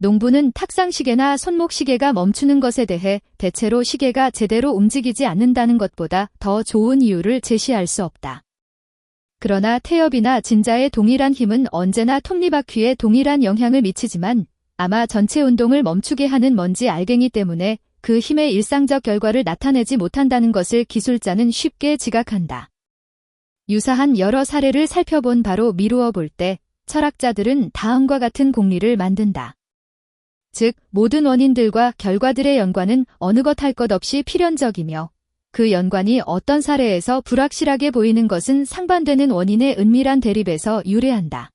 농부는 탁상시계나 손목시계가 멈추는 것에 대해 대체로 시계가 제대로 움직이지 않는다는 것보다 더 좋은 이유를 제시할 수 없다. 그러나 태엽이나 진자의 동일한 힘은 언제나 톱니바퀴에 동일한 영향을 미치지만 아마 전체 운동을 멈추게 하는 먼지 알갱이 때문에 그 힘의 일상적 결과를 나타내지 못한다는 것을 기술자는 쉽게 지각한다. 유사한 여러 사례를 살펴본 바로 미루어 볼 때 철학자들은 다음과 같은 공리를 만든다. 즉, 모든 원인들과 결과들의 연관은 어느 것 할 것 없이 필연적이며 그 연관이 어떤 사례에서 불확실하게 보이는 것은 상반되는 원인의 은밀한 대립에서 유래한다.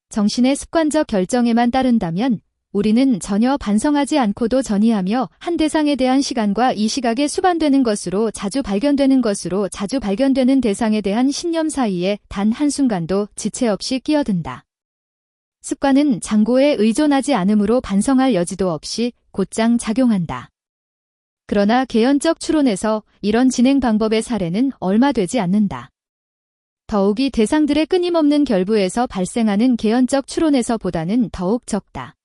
정신의 습관적 결정에만 따른다면 우리는 전혀 반성하지 않고도 전이하며 한 대상에 대한 시간과 이 시각에 수반되는 것으로 자주 발견되는 대상에 대한 신념 사이에 단 한순간도 지체 없이 끼어든다. 습관은 장고에 의존하지 않으므로 반성할 여지도 없이 곧장 작용한다. 그러나 개연적 추론에서 이런 진행 방법의 사례는 얼마 되지 않는다. 더욱이 대상들의 끊임없는 결부에서 발생하는 개연적 추론에서보다는 더욱 적다.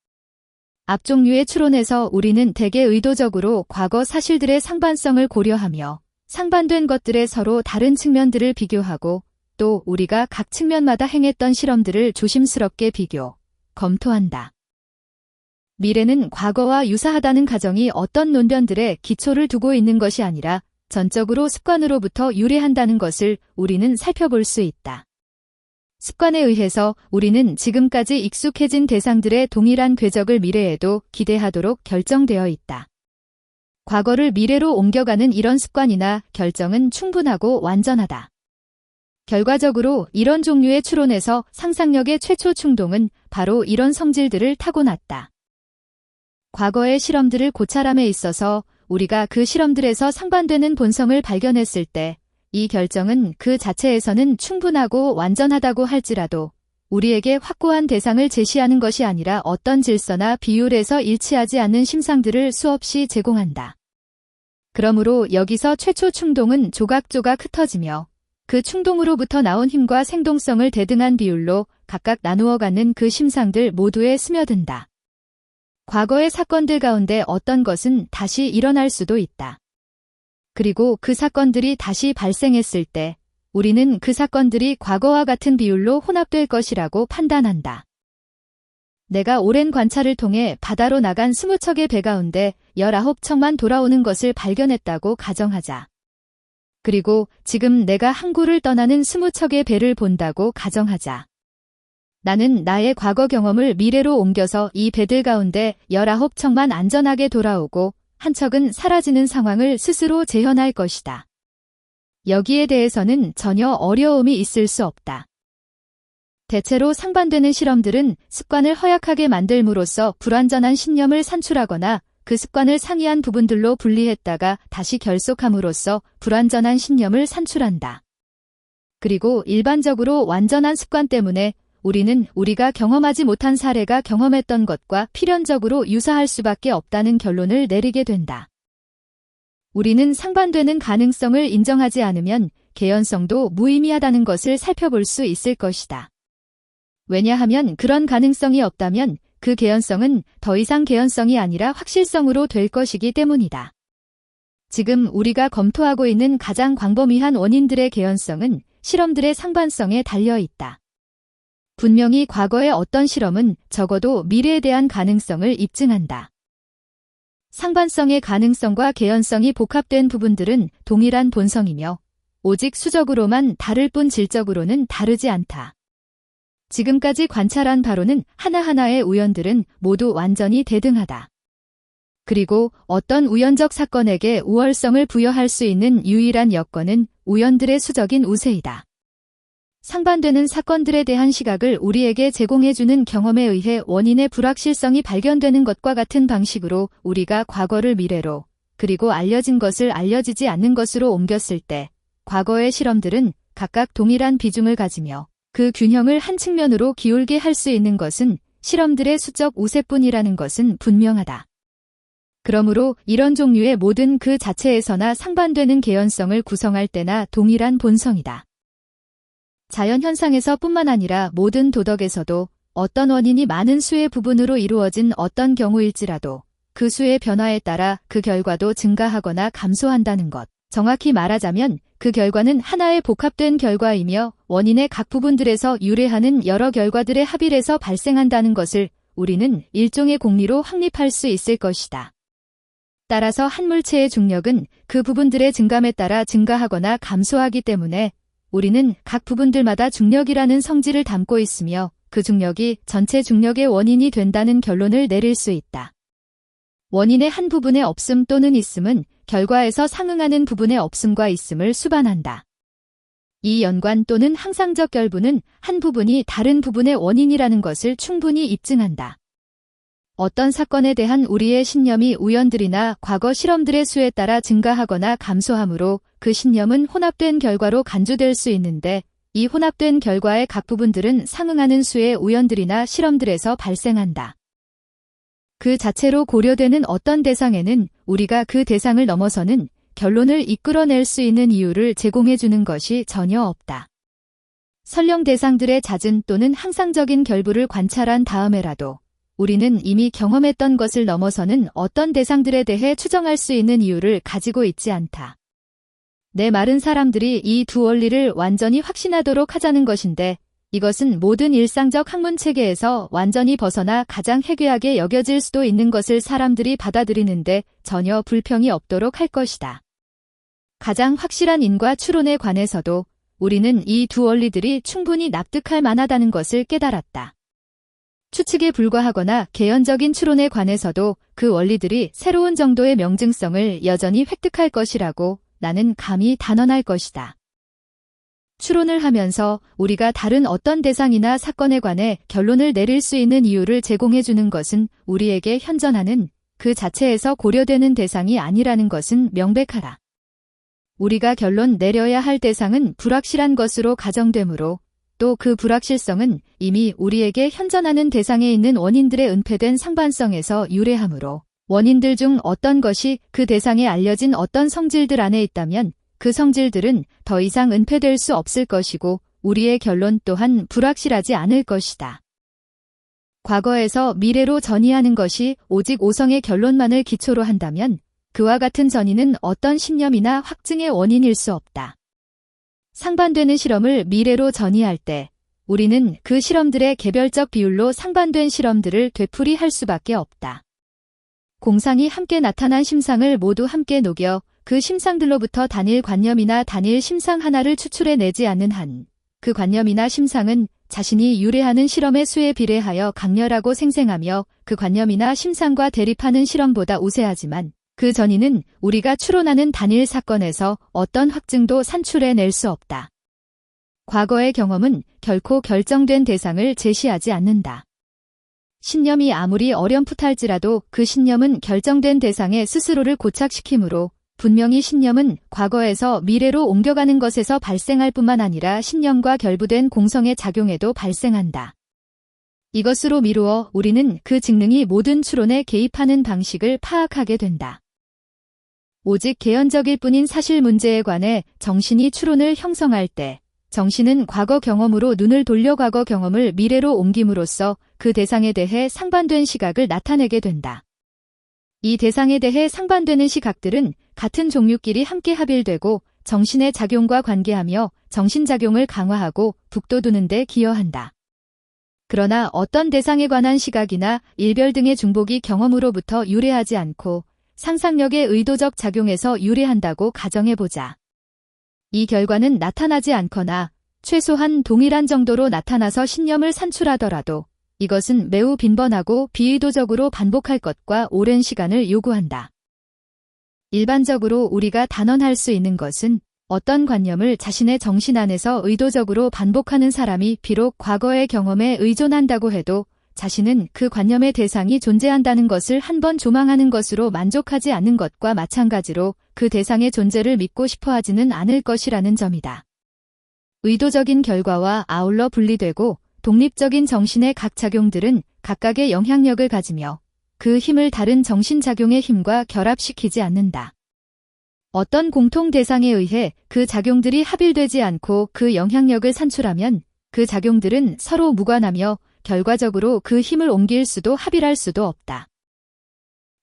앞 종류의 추론에서 우리는 대개 의도적으로 과거 사실들의 상반성을 고려하며 상반된 것들의 서로 다른 측면들을 비교하고 또 우리가 각 측면마다 행했던 실험들을 조심스럽게 검토한다. 미래는 과거와 유사하다는 가정이 어떤 논변들에 기초를 두고 있는 것이 아니라 전적으로 습관으로부터 유래한다는 것을 우리는 살펴볼 수 있다. 습관에 의해서 우리는 지금까지 익숙해진 대상들의 동일한 궤적을 미래에도 기대하도록 결정되어 있다. 과거를 미래로 옮겨가는 이런 습관이나 결정은 충분하고 완전하다. 결과적으로 이런 종류의 추론에서 상상력의 최초 충동은 바로 이런 성질들을 타고났다. 과거의 실험들을 고찰함에 있어서 우리가 그 실험들에서 상반되는 본성을 발견했을 때 이 결정은 그 자체에서는 충분하고 완전하다고 할지라도 우리에게 확고한 대상을 제시하는 것이 아니라 어떤 질서나 비율에서 일치하지 않는 심상들을 수없이 제공한다. 그러므로 여기서 최초 충동은 조각조각 흩어지며 그 충동으로부터 나온 힘과 생동성을 대등한 비율로 각각 나누어 갖는 그 심상들 모두에 스며든다. 과거의 사건들 가운데 어떤 것은 다시 일어날 수도 있다. 그리고 그 사건들이 다시 발생했을 때 우리는 그 사건들이 과거와 같은 비율로 혼합될 것이라고 판단한다. 내가 오랜 관찰을 통해 바다로 나간 20척의 배 가운데 19척만 돌아오는 것을 발견했다고 가정하자. 그리고 지금 내가 항구를 떠나는 20척의 배를 본다고 가정하자. 나는 나의 과거 경험을 미래로 옮겨서 이 배들 가운데 19척만 안전하게 돌아오고 한 척은 사라지는 상황을 스스로 재현할 것이다. 여기에 대해서는 전혀 어려움이 있을 수 없다. 대체로 상반되는 실험들은 습관을 허약하게 만들므로써 불완전한 신념을 산출하거나 그 습관을 상이한 부분들로 분리했다가 다시 결속함으로써 불완전한 신념을 산출한다. 그리고 일반적으로 완전한 습관 때문에 우리는 우리가 경험하지 못한 사례가 경험했던 것과 필연적으로 유사할 수밖에 없다는 결론을 내리게 된다. 우리는 상반되는 가능성을 인정하지 않으면 개연성도 무의미하다는 것을 살펴볼 수 있을 것이다. 왜냐하면 그런 가능성이 없다면 그 개연성은 더 이상 개연성이 아니라 확실성으로 될 것이기 때문이다. 지금 우리가 검토하고 있는 가장 광범위한 원인들의 개연성은 실험들의 상반성에 달려 있다. 분명히 과거의 어떤 실험은 적어도 미래에 대한 가능성을 입증한다. 상반성의 가능성과 개연성이 복합된 부분들은 동일한 본성이며 오직 수적으로만 다를 뿐 질적으로는 다르지 않다. 지금까지 관찰한 바로는 하나하나의 우연들은 모두 완전히 대등하다. 그리고 어떤 우연적 사건에게 우월성을 부여할 수 있는 유일한 여건은 우연들의 수적인 우세이다. 상반되는 사건들에 대한 시각을 우리에게 제공해주는 경험에 의해 원인의 불확실성이 발견되는 것과 같은 방식으로 우리가 과거를 미래로 그리고 알려진 것을 알려지지 않는 것으로 옮겼을 때 과거의 실험들은 각각 동일한 비중을 가지며 그 균형을 한 측면으로 기울게 할 수 있는 것은 실험들의 수적 우세뿐이라는 것은 분명하다. 그러므로 이런 종류의 모든 그 자체에서나 상반되는 개연성을 구성할 때나 동일한 본성이다. 자연현상에서 뿐만 아니라 모든 도덕에서도 어떤 원인이 많은 수의 부분으로 이루어진 어떤 경우일지라도 그 수의 변화에 따라 그 결과도 증가하거나 감소한다는 것. 정확히 말하자면 그 결과는 하나의 복합된 결과이며 원인의 각 부분들에서 유래하는 여러 결과들의 합일에서 발생한다는 것을 우리는 일종의 공리로 확립할 수 있을 것이다. 따라서 한 물체의 중력은 그 부분들의 증감에 따라 증가하거나 감소하기 때문에 우리는 각 부분들마다 중력이라는 성질을 담고 있으며 그 중력이 전체 중력의 원인이 된다는 결론을 내릴 수 있다. 원인의 한 부분의 없음 또는 있음은 결과에서 상응하는 부분의 없음과 있음을 수반한다. 이 연관 또는 항상적 결부는 한 부분이 다른 부분의 원인이라는 것을 충분히 입증한다. 어떤 사건에 대한 우리의 신념이 우연들이나 과거 실험들의 수에 따라 증가하거나 감소하므로 그 신념은 혼합된 결과로 간주될 수 있는데 이 혼합된 결과의 각 부분들은 상응하는 수의 우연들이나 실험들에서 발생한다. 그 자체로 고려되는 어떤 대상에는 우리가 그 대상을 넘어서는 결론을 이끌어낼 수 있는 이유를 제공해주는 것이 전혀 없다. 설령 대상들의 잦은 또는 항상적인 결부를 관찰한 다음에라도 우리는 이미 경험했던 것을 넘어서는 어떤 대상들에 대해 추정할 수 있는 이유를 가지고 있지 않다. 내 말은 사람들이 이 두 원리를 완전히 확신하도록 하자는 것인데 이것은 모든 일상적 학문 체계에서 완전히 벗어나 가장 해괴하게 여겨질 수도 있는 것을 사람들이 받아들이는데 전혀 불평이 없도록 할 것이다. 가장 확실한 인과 추론에 관해서도 우리는 이 두 원리들이 충분히 납득할 만하다는 것을 깨달았다. 추측에 불과하거나 개연적인 추론에 관해서도 그 원리들이 새로운 정도의 명증성을 여전히 획득할 것이라고 나는 감히 단언할 것이다. 추론을 하면서 우리가 다른 어떤 대상이나 사건에 관해 결론을 내릴 수 있는 이유를 제공해주는 것은 우리에게 현존하는 그 자체에서 고려되는 대상이 아니라는 것은 명백하다. 우리가 결론 내려야 할 대상은 불확실한 것으로 가정되므로 또 그 불확실성은 이미 우리에게 현존하는 대상에 있는 원인들의 은폐된 상반성에서 유래하므로 원인들 중 어떤 것이 그 대상에 알려진 어떤 성질들 안에 있다면 그 성질들은 더 이상 은폐될 수 없을 것이고 우리의 결론 또한 불확실하지 않을 것이다. 과거에서 미래로 전이하는 것이 오직 오성의 결론만을 기초로 한다면 그와 같은 전이는 어떤 신념이나 확증의 원인일 수 없다. 상반되는 실험을 미래로 전이할 때 우리는 그 실험들의 개별적 비율로 상반된 실험들을 되풀이할 수밖에 없다. 공상이 함께 나타난 심상을 모두 함께 녹여 그 심상들로부터 단일 관념이나 단일 심상 하나를 추출해내지 않는 한 그 관념이나 심상은 자신이 유래하는 실험의 수에 비례하여 강렬하고 생생하며 그 관념이나 심상과 대립하는 실험보다 우세하지만 그 전이는 우리가 추론하는 단일 사건에서 어떤 확증도 산출해낼 수 없다. 과거의 경험은 결코 결정된 대상을 제시하지 않는다. 신념이 아무리 어렴풋할지라도 그 신념은 결정된 대상에 스스로를 고착시키므로 분명히 신념은 과거에서 미래로 옮겨가는 것에서 발생할 뿐만 아니라 신념과 결부된 공성의 작용에도 발생한다. 이것으로 미루어 우리는 그 직능이 모든 추론에 개입하는 방식을 파악하게 된다. 오직 개연적일 뿐인 사실 문제에 관해 정신이 추론을 형성할 때 정신은 과거 경험으로 눈을 돌려 과거 경험을 미래로 옮김으로써 그 대상에 대해 상반된 시각을 나타내게 된다. 이 대상에 대해 상반되는 시각들은 같은 종류끼리 함께 합일되고 정신의 작용과 관계하며 정신작용을 강화하고 북돋우는 데 기여한다. 그러나 어떤 대상에 관한 시각이나 일별 등의 중복이 경험으로부터 유래하지 않고 상상력의 의도적 작용에서 유래한다고 가정해보자. 이 결과는 나타나지 않거나 최소한 동일한 정도로 나타나서 신념을 산출하더라도 이것은 매우 빈번하고 비의도적으로 반복할 것과 오랜 시간을 요구한다. 일반적으로 우리가 단언할 수 있는 것은 어떤 관념을 자신의 정신 안에서 의도적으로 반복하는 사람이 비록 과거의 경험에 의존한다고 해도 자신은 그 관념의 대상이 존재한다는 것을 한 번 조망하는 것으로 만족하지 않는 것과 마찬가지로 그 대상의 존재를 믿고 싶어 하지는 않을 것이라는 점이다. 의도적인 결과와 아울러 분리되고 독립적인 정신의 각 작용들은 각각의 영향력을 가지며 그 힘을 다른 정신작용의 힘과 결합시키지 않는다. 어떤 공통 대상에 의해 그 작용들이 합일되지 않고 그 영향력을 산출하면 그 작용들은 서로 무관하며 결과적으로 그 힘을 옮길 수도 합일할 수도 없다.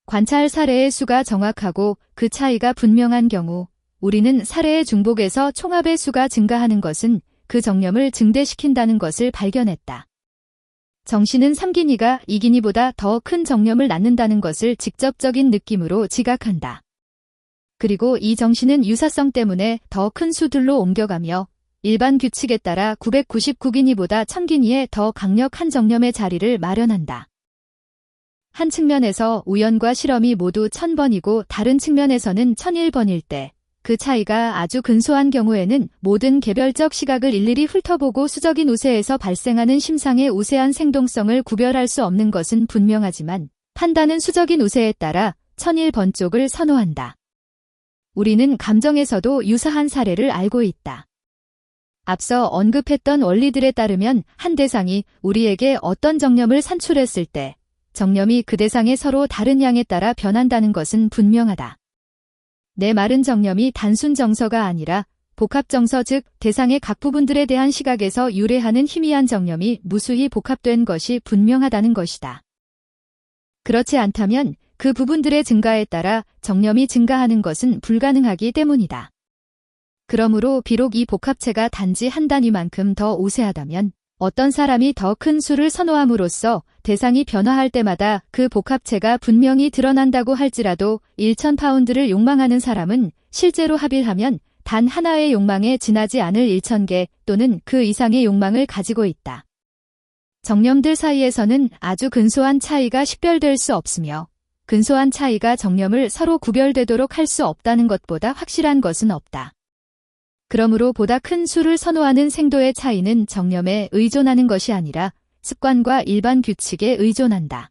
관찰 사례의 수가 정확하고 그 차이가 분명한 경우 우리는 사례의 중복에서 총합의 수가 증가하는 것은 그 정념을 증대시킨다는 것을 발견했다. 정신은 3기니가 2기니보다 더 큰 정념을 낳는다는 것을 직접적인 느낌으로 지각한다. 그리고 이 정신은 유사성 때문에 더 큰 수들로 옮겨가며 일반 규칙에 따라 999기니보다 1000기니에 더 강력한 정념의 자리를 마련한다. 한 측면에서 우연과 실험이 모두 1000번이고 다른 측면에서는 1001번일 때 그 차이가 아주 근소한 경우에는 모든 개별적 시각을 일일이 훑어보고 수적인 우세에서 발생하는 심상의 우세한 생동성을 구별할 수 없는 것은 분명하지만 판단은 수적인 우세에 따라 1001번 쪽을 선호한다. 우리는 감정에서도 유사한 사례를 알고 있다. 앞서 언급했던 원리들에 따르면 한 대상이 우리에게 어떤 정념을 산출했을 때 정념이 그 대상의 서로 다른 양에 따라 변한다는 것은 분명하다. 내 말은 정념이 단순 정서가 아니라 복합 정서 즉 대상의 각 부분들에 대한 시각에서 유래하는 희미한 정념이 무수히 복합된 것이 분명하다는 것이다. 그렇지 않다면 그 부분들의 증가에 따라 정념이 증가하는 것은 불가능하기 때문이다. 그러므로 비록 이 복합체가 단지 한 단위만큼 더 우세하다면 어떤 사람이 더 큰 수를 선호함으로써 대상이 변화할 때마다 그 복합체가 분명히 드러난다고 할지라도 1000파운드를 욕망하는 사람은 실제로 합일하면 단 하나의 욕망에 지나지 않을 1000개 또는 그 이상의 욕망을 가지고 있다. 정념들 사이에서는 아주 근소한 차이가 식별될 수 없으며 근소한 차이가 정념을 서로 구별되도록 할 수 없다는 것보다 확실한 것은 없다. 그러므로 보다 큰 수를 선호하는 생도의 차이는 정념에 의존하는 것이 아니라 습관과 일반 규칙에 의존한다.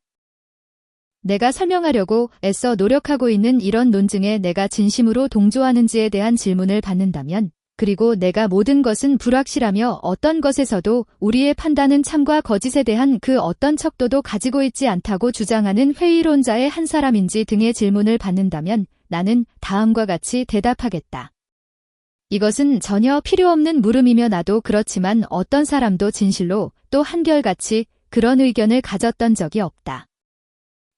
내가 설명하려고 애써 노력하고 있는 이런 논증에 내가 진심으로 동조하는지에 대한 질문을 받는다면, 그리고 내가 모든 것은 불확실하며 어떤 것에서도 우리의 판단은 참과 거짓에 대한 그 어떤 척도도 가지고 있지 않다고 주장하는 회의론자의 한 사람인지 등의 질문을 받는다면 나는 다음과 같이 대답하겠다. 이것은 전혀 필요 없는 물음이며 나도 그렇지만 어떤 사람도 진실로 또 한결같이 그런 의견을 가졌던 적이 없다.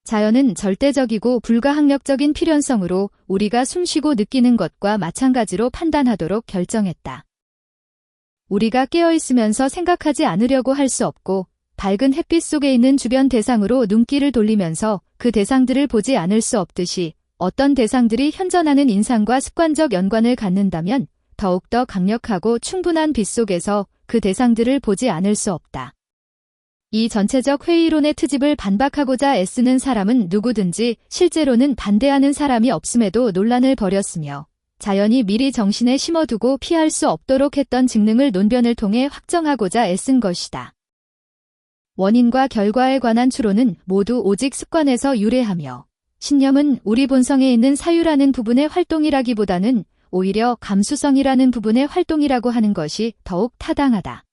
자연은 절대적이고 불가항력적인 필연성으로 우리가 숨쉬고 느끼는 것과 마찬가지로 판단하도록 결정했다. 우리가 깨어있으면서 생각하지 않으려고 할 수 없고 밝은 햇빛 속에 있는 주변 대상으로 눈길을 돌리면서 그 대상들을 보지 않을 수 없듯이 어떤 대상들이 현존하는 인상과 습관적 연관을 갖는다면 더욱더 강력하고 충분한 빛 속에서 그 대상들을 보지 않을 수 없다. 이 전체적 회의론의 트집을 반박하고자 애쓰는 사람은 누구든지 실제로는 반대하는 사람이 없음에도 논란을 벌였으며 자연이 미리 정신에 심어두고 피할 수 없도록 했던 직능을 논변을 통해 확정하고자 애쓴 것이다. 원인과 결과에 관한 추론은 모두 오직 습관에서 유래하며 신념은 우리 본성에 있는 사유라는 부분의 활동이라기보다는 오히려 감수성이라는 부분의 활동이라고 하는 것이 더욱 타당하다.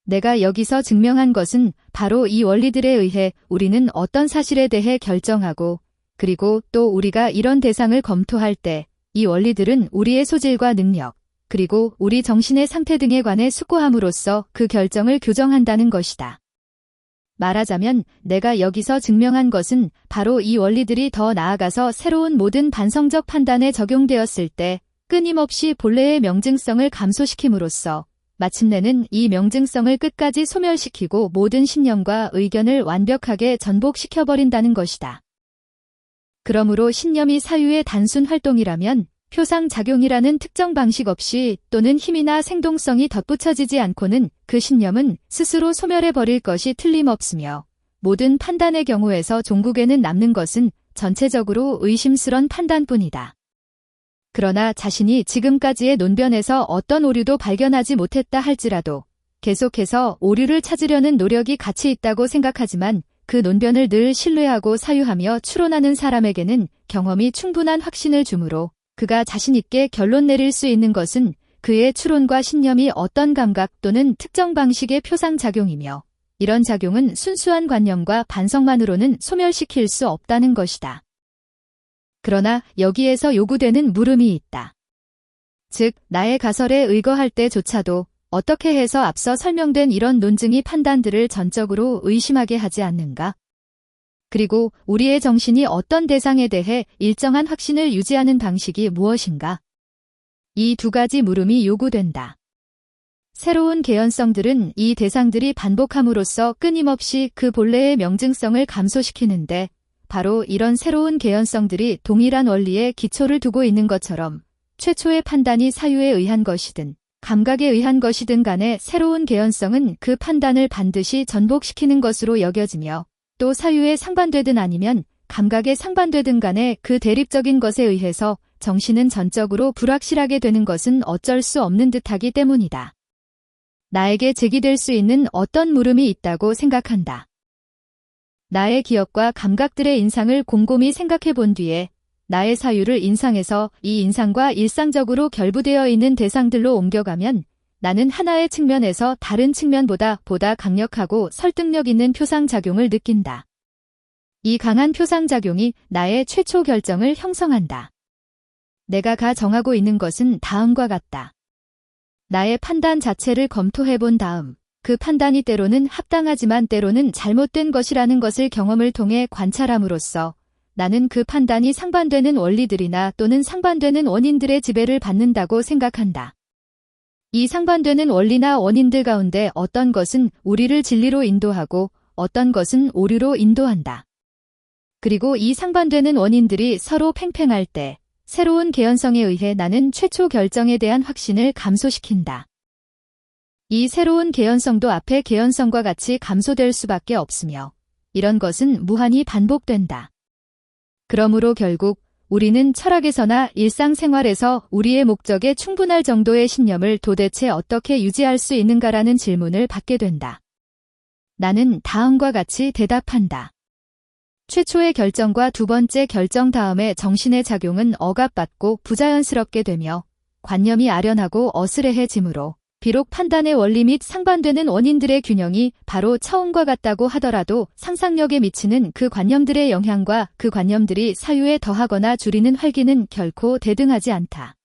내가 여기서 증명한 것은 바로 이 원리들에 의해 우리는 어떤 사실에 대해 결정하고 그리고 또 우리가 이런 대상을 검토할 때 이 원리들은 우리의 소질과 능력 그리고 우리 정신의 상태 등에 관해 숙고함으로써 그 결정을 교정한다는 것이다. 말하자면 내가 여기서 증명한 것은 바로 이 원리들이 더 나아가서 새로운 모든 반성적 판단에 적용되었을 때 끊임없이 본래의 명증성을 감소시킴으로써 마침내는 이 명증성을 끝까지 소멸시키고 모든 신념과 의견을 완벽하게 전복시켜버린다는 것이다. 그러므로 신념이 사유의 단순 활동이라면 표상작용이라는 특정 방식 없이 또는 힘이나 생동성이 덧붙여지지 않고는 그 신념은 스스로 소멸해버릴 것이 틀림없으며 모든 판단의 경우에서 종국에는 남는 것은 전체적으로 의심스런 판단뿐이다. 그러나 자신이 지금까지의 논변에서 어떤 오류도 발견하지 못했다 할지라도 계속해서 오류를 찾으려는 노력이 가치 있다고 생각하지만 그 논변을 늘 신뢰하고 사유하며 추론하는 사람에게는 경험이 충분한 확신을 주므로 그가 자신있게 결론 내릴 수 있는 것은 그의 추론과 신념이 어떤 감각 또는 특정 방식의 표상작용이며 이런 작용은 순수한 관념과 반성만으로는 소멸시킬 수 없다는 것이다. 그러나 여기에서 요구되는 물음이 있다. 즉, 나의 가설에 의거할 때조차도 어떻게 해서 앞서 설명된 이런 논증이 판단들을 전적으로 의심하게 하지 않는가? 그리고 우리의 정신이 어떤 대상에 대해 일정한 확신을 유지하는 방식이 무엇인가? 이 두 가지 물음이 요구된다. 새로운 개연성들은 이 대상들이 반복함으로써 끊임없이 그 본래의 명증성을 감소시키는데 바로 이런 새로운 개연성들이 동일한 원리에 기초를 두고 있는 것처럼 최초의 판단이 사유에 의한 것이든 감각에 의한 것이든 간에 새로운 개연성은 그 판단을 반드시 전복시키는 것으로 여겨지며 또 사유에 상반되든 아니면 감각에 상반되든 간에 그 대립적인 것에 의해서 정신은 전적으로 불확실하게 되는 것은 어쩔 수 없는 듯하기 때문이다. 나에게 제기될 수 있는 어떤 물음이 있다고 생각한다. 나의 기억과 감각들의 인상을 곰곰이 생각해 본 뒤에 나의 사유를 인상에서 이 인상과 일상적으로 결부되어 있는 대상들로 옮겨가면 나는 하나의 측면에서 다른 측면보다 보다 강력하고 설득력 있는 표상작용을 느낀다. 이 강한 표상작용이 나의 최초 결정을 형성한다. 내가 정하고 있는 것은 다음과 같다. 나의 판단 자체를 검토해 본 다음 그 판단이 때로는 합당하지만 때로는 잘못된 것이라는 것을 경험을 통해 관찰함으로써 나는 그 판단이 상반되는 원리들이나 또는 상반되는 원인들의 지배를 받는다고 생각한다. 이 상반되는 원리나 원인들 가운데 어떤 것은 우리를 진리로 인도하고 어떤 것은 오류로 인도한다. 그리고 이 상반되는 원인들이 서로 팽팽할 때 새로운 개연성에 의해 나는 최초 결정에 대한 확신을 감소시킨다. 이 새로운 개연성도 앞의 개연성과 같이 감소될 수밖에 없으며 이런 것은 무한히 반복된다. 그러므로 결국 우리는 철학에서나 일상생활에서 우리의 목적에 충분할 정도의 신념을 도대체 어떻게 유지할 수 있는가라는 질문을 받게 된다. 나는 다음과 같이 대답한다. 최초의 결정과 두 번째 결정 다음에 정신의 작용은 억압받고 부자연스럽게 되며 관념이 아련하고 어스레해지므로 비록 판단의 원리 및 상반되는 원인들의 균형이 바로 처음과 같다고 하더라도 상상력에 미치는 그 관념들의 영향과 그 관념들이 사유에 더하거나 줄이는 활기는 결코 대등하지 않다.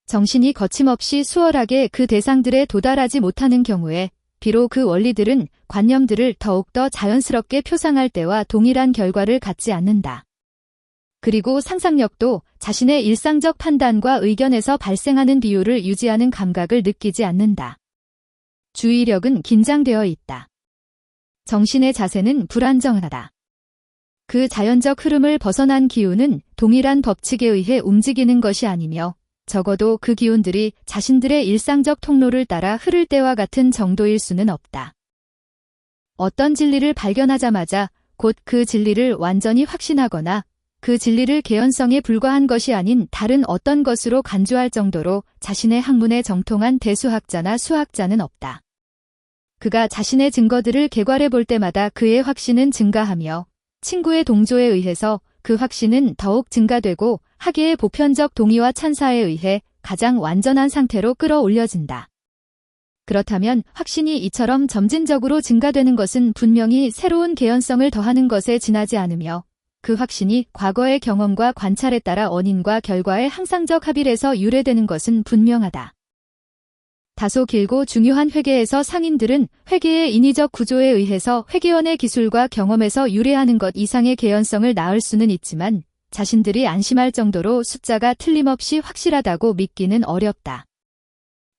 정신이 거침없이 수월하게 그 대상들에 도달하지 못하는 경우에 비록 그 원리들은 관념들을 더욱더 자연스럽게 표상할 때와 동일한 결과를 갖지 않는다. 그리고 상상력도 자신의 일상적 판단과 의견에서 발생하는 비율을 유지하는 감각을 느끼지 않는다. 주의력은 긴장되어 있다. 정신의 자세는 불안정하다. 그 자연적 흐름을 벗어난 기운은 동일한 법칙에 의해 움직이는 것이 아니며 적어도 그 기운들이 자신들의 일상적 통로를 따라 흐를 때와 같은 정도일 수는 없다. 어떤 진리를 발견하자마자 곧 그 진리를 완전히 확신하거나 그 진리를 개연성에 불과한 것이 아닌 다른 어떤 것으로 간주할 정도로 자신의 학문에 정통한 대수학자나 수학자는 없다. 그가 자신의 증거들을 개괄해 볼 때마다 그의 확신은 증가하며 친구의 동조에 의해서 그 확신은 더욱 증가되고 학예의 보편적 동의와 찬사에 의해 가장 완전한 상태로 끌어올려진다. 그렇다면 확신이 이처럼 점진적으로 증가되는 것은 분명히 새로운 개연성을 더하는 것에 지나지 않으며 그 확신이 과거의 경험과 관찰에 따라 원인과 결과의 항상적 합일에서 유래되는 것은 분명하다. 다소 길고 중요한 회계에서 상인들은 회계의 인위적 구조에 의해서 회계원의 기술과 경험에서 유래하는 것 이상의 개연성을 낳을 수는 있지만 자신들이 안심할 정도로 숫자가 틀림없이 확실하다고 믿기는 어렵다.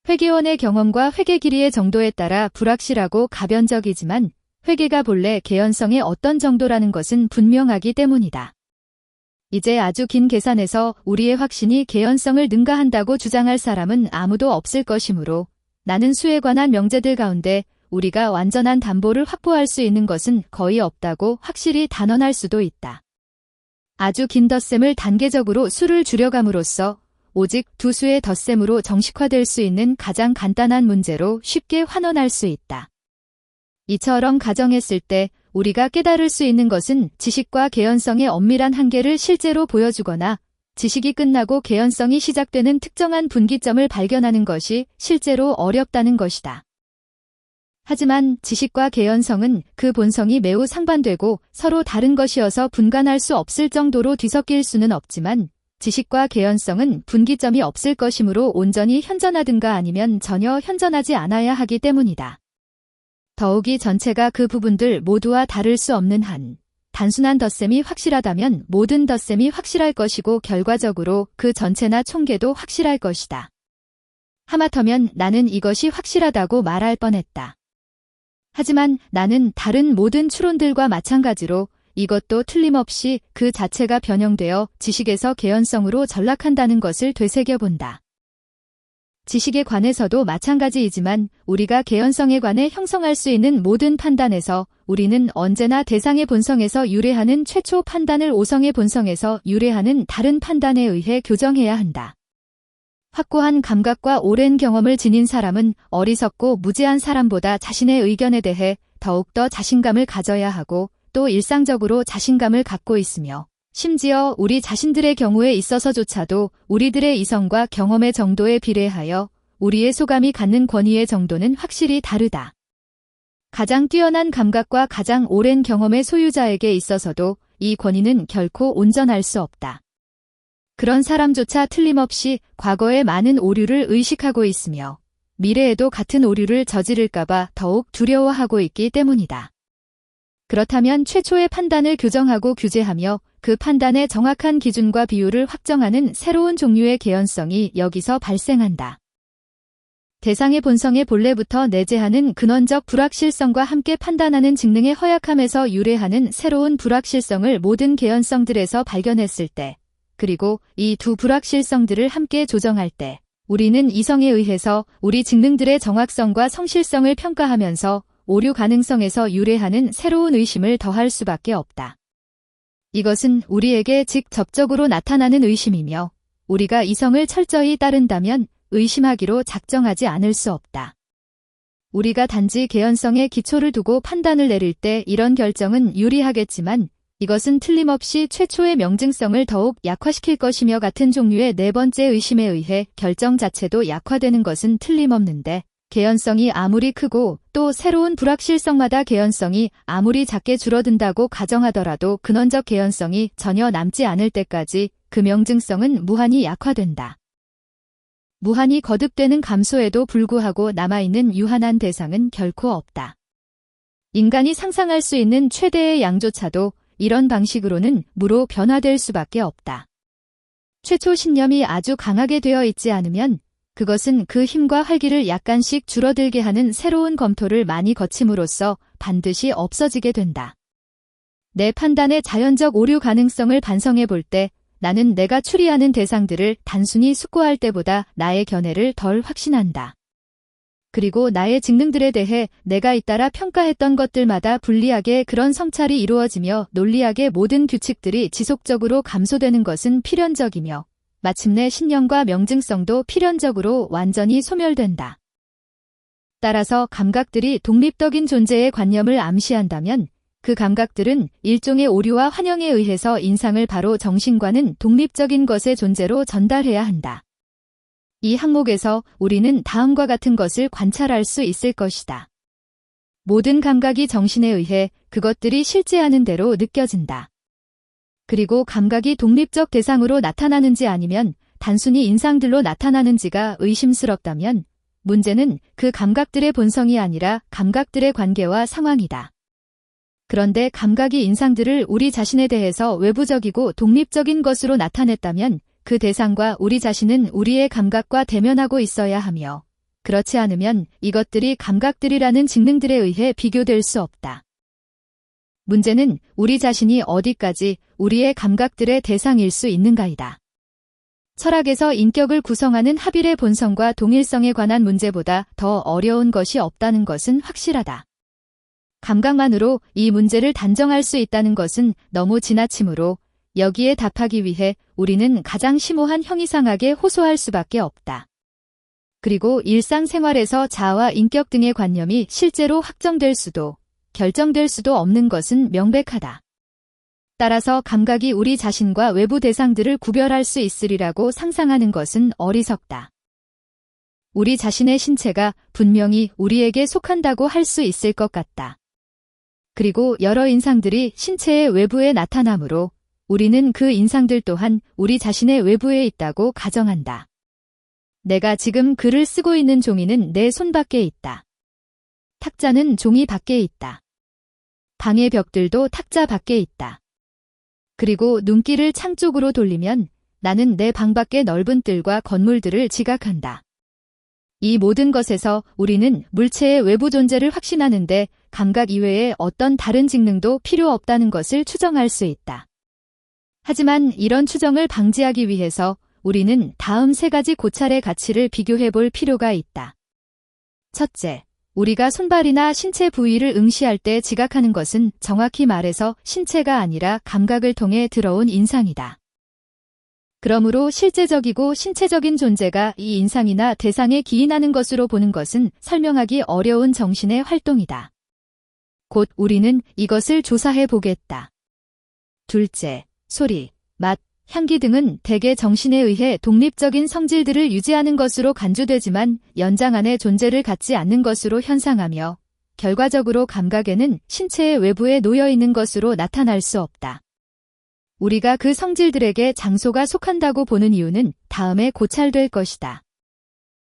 회계원의 경험과 회계 길이의 정도에 따라 불확실하고 가변적이지만 회계가 본래 개연성의 어떤 정도라는 것은 분명하기 때문이다. 이제 아주 긴 계산에서 우리의 확신이 개연성을 능가한다고 주장할 사람은 아무도 없을 것이므로 나는 수에 관한 명제들 가운데 우리가 완전한 담보를 확보할 수 있는 것은 거의 없다고 확실히 단언할 수도 있다. 아주 긴 덧셈을 단계적으로 수를 줄여감으로써 오직 두 수의 덧셈으로 정식화될 수 있는 가장 간단한 문제로 쉽게 환원할 수 있다. 이처럼 가정했을 때 우리가 깨달을 수 있는 것은 지식과 개연성의 엄밀한 한계를 실제로 보여주거나 지식이 끝나고 개연성이 시작되는 특정한 분기점을 발견하는 것이 실제로 어렵다는 것이다. 하지만 지식과 개연성은 그 본성이 매우 상반되고 서로 다른 것이어서 분간할 수 없을 정도로 뒤섞일 수는 없지만 지식과 개연성은 분기점이 없을 것이므로 온전히 현존하든가 아니면 전혀 현존하지 않아야 하기 때문이다. 더욱이 전체가 그 부분들 모두와 다를 수 없는 한, 단순한 덧셈이 확실하다면 모든 덧셈이 확실할 것이고 결과적으로 그 전체나 총계도 확실할 것이다. 하마터면 나는 이것이 확실하다고 말할 뻔했다. 하지만 나는 다른 모든 추론들과 마찬가지로 이것도 틀림없이 그 자체가 변형되어 지식에서 개연성으로 전락한다는 것을 되새겨본다. 지식에 관해서도 마찬가지이지만 우리가 개연성에 관해 형성할 수 있는 모든 판단에서 우리는 언제나 대상의 본성에서 유래하는 최초 판단을 오성의 본성에서 유래하는 다른 판단에 의해 교정해야 한다. 확고한 감각과 오랜 경험을 지닌 사람은 어리석고 무지한 사람보다 자신의 의견에 대해 더욱더 자신감을 가져야 하고 또 일상적으로 자신감을 갖고 있으며 심지어 우리 자신들의 경우에 있어서조차도 우리들의 이성과 경험의 정도에 비례하여 우리의 소감이 갖는 권위의 정도는 확실히 다르다. 가장 뛰어난 감각과 가장 오랜 경험의 소유자에게 있어서도 이 권위는 결코 온전할 수 없다. 그런 사람조차 틀림없이 과거의 많은 오류를 의식하고 있으며 미래에도 같은 오류를 저지를까봐 더욱 두려워하고 있기 때문이다. 그렇다면 최초의 판단을 교정하고 규제하며 그 판단의 정확한 기준과 비율을 확정하는 새로운 종류의 개연성이 여기서 발생한다. 대상의 본성의 본래부터 내재하는 근원적 불확실성과 함께 판단하는 직능의 허약함에서 유래하는 새로운 불확실성을 모든 개연성들에서 발견했을 때, 그리고 이 두 불확실성들을 함께 조정할 때, 우리는 이성에 의해서 우리 직능들의 정확성과 성실성을 평가하면서 오류 가능성에서 유래하는 새로운 의심을 더할 수밖에 없다. 이것은 우리에게 직접적으로 나타나는 의심이며 우리가 이성을 철저히 따른다면 의심하기로 작정하지 않을 수 없다. 우리가 단지 개연성의 기초를 두고 판단을 내릴 때 이런 결정은 유리하겠지만 이것은 틀림없이 최초의 명증성을 더욱 약화시킬 것이며 같은 종류의 네 번째 의심에 의해 결정 자체도 약화되는 것은 틀림없는데 개연성이 아무리 크고 또 새로운 불확실성마다 개연성이 아무리 작게 줄어든다고 가정하더라도 근원적 개연성이 전혀 남지 않을 때까지 그 명증성은 무한히 약화된다. 무한히 거듭되는 감소에도 불구하고 남아있는 유한한 대상은 결코 없다. 인간이 상상할 수 있는 최대의 양조차도 이런 방식으로는 무로 변화될 수밖에 없다. 최초 신념이 아주 강하게 되어 있지 않으면 그것은 그 힘과 활기를 약간씩 줄어들게 하는 새로운 검토를 많이 거침으로써 반드시 없어지게 된다. 내 판단의 자연적 오류 가능성을 반성해 볼 때 나는 내가 추리하는 대상들을 단순히 숙고할 때보다 나의 견해를 덜 확신한다. 그리고 나의 직능들에 대해 내가 잇따라 평가했던 것들마다 불리하게 그런 성찰이 이루어지며 논리학의 모든 규칙들이 지속적으로 감소되는 것은 필연적이며 마침내 신념과 명증성도 필연적으로 완전히 소멸된다. 따라서 감각들이 독립적인 존재의 관념을 암시한다면 그 감각들은 일종의 오류와 환영에 의해서 인상을 바로 정신과는 독립적인 것의 존재로 전달해야 한다. 이 항목에서 우리는 다음과 같은 것을 관찰할 수 있을 것이다. 모든 감각이 정신에 의해 그것들이 실제하는 대로 느껴진다. 그리고 감각이 독립적 대상으로 나타나는지 아니면 단순히 인상들로 나타나는지가 의심스럽다면 문제는 그 감각들의 본성이 아니라 감각들의 관계와 상황이다. 그런데 감각이 인상들을 우리 자신에 대해서 외부적이고 독립적인 것으로 나타냈다면 그 대상과 우리 자신은 우리의 감각과 대면하고 있어야 하며 그렇지 않으면 이것들이 감각들이라는 직능들에 의해 비교될 수 없다. 문제는 우리 자신이 어디까지 우리의 감각들의 대상일 수 있는가이다. 철학에서 인격을 구성하는 하빌의 본성과 동일성에 관한 문제보다 더 어려운 것이 없다는 것은 확실하다. 감각만으로 이 문제를 단정할 수 있다는 것은 너무 지나치므로 여기에 답하기 위해 우리는 가장 심오한 형이상학에 호소할 수밖에 없다. 그리고 일상생활에서 자아와 인격 등의 관념이 실제로 확정될 수도 결정될 수도 없는 것은 명백하다. 따라서 감각이 우리 자신과 외부 대상들을 구별할 수 있으리라고 상상하는 것은 어리석다. 우리 자신의 신체가 분명히 우리에게 속한다고 할 수 있을 것 같다. 그리고 여러 인상들이 신체의 외부에 나타나므로 우리는 그 인상들 또한 우리 자신의 외부에 있다고 가정한다. 내가 지금 글을 쓰고 있는 종이는 내 손 밖에 있다. 탁자는 종이 밖에 있다. 방의 벽들도 탁자 밖에 있다. 그리고 눈길을 창 쪽으로 돌리면 나는 내 방 밖의 넓은 뜰과 건물들을 지각한다. 이 모든 것에서 우리는 물체의 외부 존재를 확신하는데 감각 이외에 어떤 다른 직능도 필요 없다는 것을 추정할 수 있다. 하지만 이런 추정을 방지하기 위해서 우리는 다음 세 가지 고찰의 가치를 비교해 볼 필요가 있다. 첫째, 우리가 손발이나 신체 부위를 응시할 때 지각하는 것은 정확히 말해서 신체가 아니라 감각을 통해 들어온 인상이다. 그러므로 실제적이고 신체적인 존재가 이 인상이나 대상에 기인하는 것으로 보는 것은 설명하기 어려운 정신의 활동이다. 곧 우리는 이것을 조사해 보겠다. 둘째, 소리, 맛, 향기 등은 대개 정신에 의해 독립적인 성질들을 유지하는 것으로 간주되지만 연장 안에 존재를 갖지 않는 것으로 현상하며 결과적으로 감각에는 신체의 외부에 놓여 있는 것으로 나타날 수 없다. 우리가 그 성질들에게 장소가 속한다고 보는 이유는 다음에 고찰될 것이다.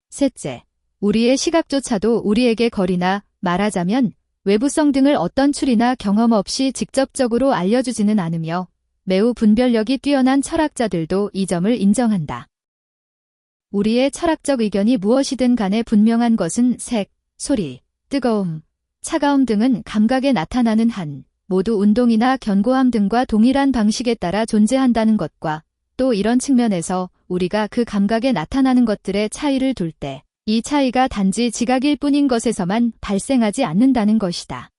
셋째, 우리의 시각조차도 우리에게 거리나 말하자면 외부성 등을 어떤 추리나 경험 없이 직접적으로 알려주지는 않으며 매우 분별력이 뛰어난 철학자들도 이 점을 인정한다. 우리의 철학적 의견이 무엇이든 간에 분명한 것은 색, 소리, 뜨거움, 차가움 등은 감각에 나타나는 한, 모두 운동이나 견고함 등과 동일한 방식에 따라 존재한다는 것과 또 이런 측면에서 우리가 그 감각에 나타나는 것들의 차이를 둘 때 이 차이가 단지 지각일 뿐인 것에서만 발생하지 않는다는 것이다.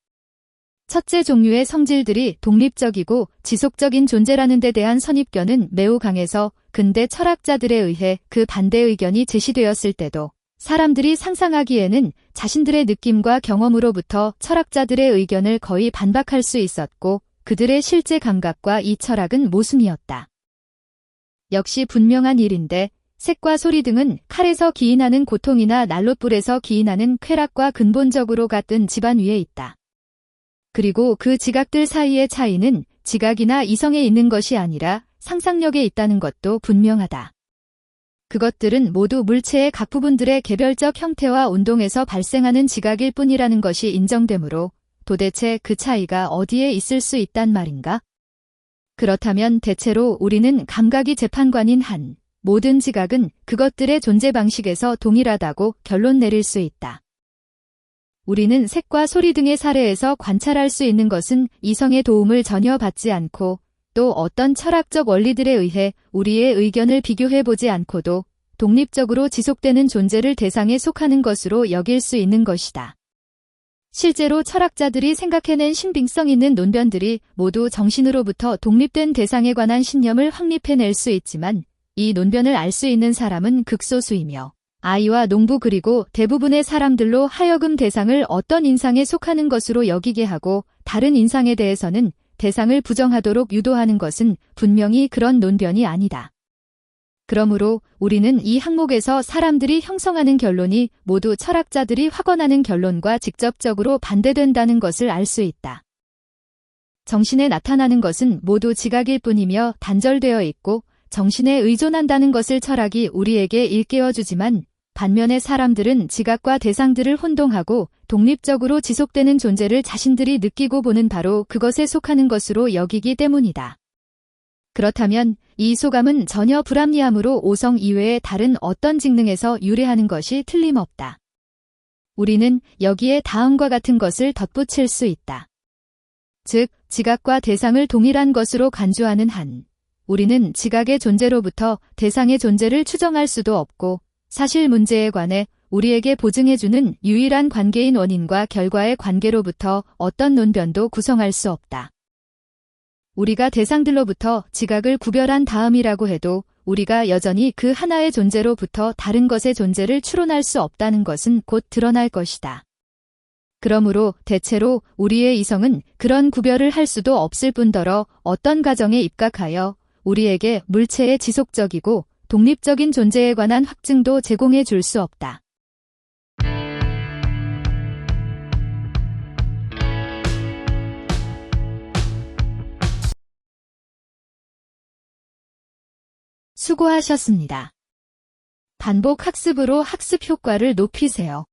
첫째 종류의 성질들이 독립적이고 지속적인 존재라는 데 대한 선입견은 매우 강해서 근대 철학자들에 의해 그 반대 의견이 제시되었을 때도 사람들이 상상하기에는 자신들의 느낌과 경험으로부터 철학자들의 의견을 거의 반박할 수 있었고 그들의 실제 감각과 이 철학은 모순이었다. 역시 분명한 일인데 색과 소리 등은 칼에서 기인하는 고통이나 난로불에서 기인하는 쾌락과 근본적으로 같은 집안 위에 있다. 그리고 그 지각들 사이의 차이는 지각이나 이성에 있는 것이 아니라 상상력에 있다는 것도 분명하다. 그것들은 모두 물체의 각 부분들의 개별적 형태와 운동에서 발생하는 지각일 뿐이라는 것이 인정되므로 도대체 그 차이가 어디에 있을 수 있단 말인가? 그렇다면 대체로 우리는 감각이 재판관인 한 모든 지각은 그것들의 존재 방식에서 동일하다고 결론 내릴 수 있다. 우리는 색과 소리 등의 사례에서 관찰할 수 있는 것은 이성의 도움을 전혀 받지 않고 또 어떤 철학적 원리들에 의해 우리의 의견을 비교해보지 않고도 독립적으로 지속되는 존재를 대상에 속하는 것으로 여길 수 있는 것이다. 실제로 철학자들이 생각해낸 신빙성 있는 논변들이 모두 정신으로부터 독립된 대상에 관한 신념을 확립해낼 수 있지만 이 논변을 알 수 있는 사람은 극소수이며 아이와 농부 그리고 대부분의 사람들로 하여금 대상을 어떤 인상에 속하는 것으로 여기게 하고 다른 인상에 대해서는 대상을 부정하도록 유도하는 것은 분명히 그런 논변이 아니다. 그러므로 우리는 이 항목에서 사람들이 형성하는 결론이 모두 철학자들이 확언하는 결론과 직접적으로 반대된다는 것을 알 수 있다. 정신에 나타나는 것은 모두 지각일 뿐이며 단절되어 있고 정신에 의존한다는 것을 철학이 우리에게 일깨워주지만 반면에 사람들은 지각과 대상들을 혼동하고 독립적으로 지속되는 존재를 자신들이 느끼고 보는 바로 그것에 속하는 것으로 여기기 때문이다. 그렇다면 이 소감은 전혀 불합리함으로 오성 이외의 다른 어떤 직능에서 유래하는 것이 틀림없다. 우리는 여기에 다음과 같은 것을 덧붙일 수 있다. 즉, 지각과 대상을 동일한 것으로 간주하는 한 우리는 지각의 존재로부터 대상의 존재를 추정할 수도 없고 사실 문제에 관해 우리에게 보증해주는 유일한 관계인 원인과 결과의 관계로부터 어떤 논변도 구성할 수 없다. 우리가 대상들로부터 지각을 구별한 다음이라고 해도 우리가 여전히 그 하나의 존재로부터 다른 것의 존재를 추론할 수 없다는 것은 곧 드러날 것이다. 그러므로 대체로 우리의 이성은 그런 구별을 할 수도 없을 뿐더러 어떤 가정에 입각하여 우리에게 물체의 지속적이고 독립적인 존재에 관한 확증도 제공해 줄 수 없다. 수고하셨습니다. 반복 학습으로 학습 효과를 높이세요.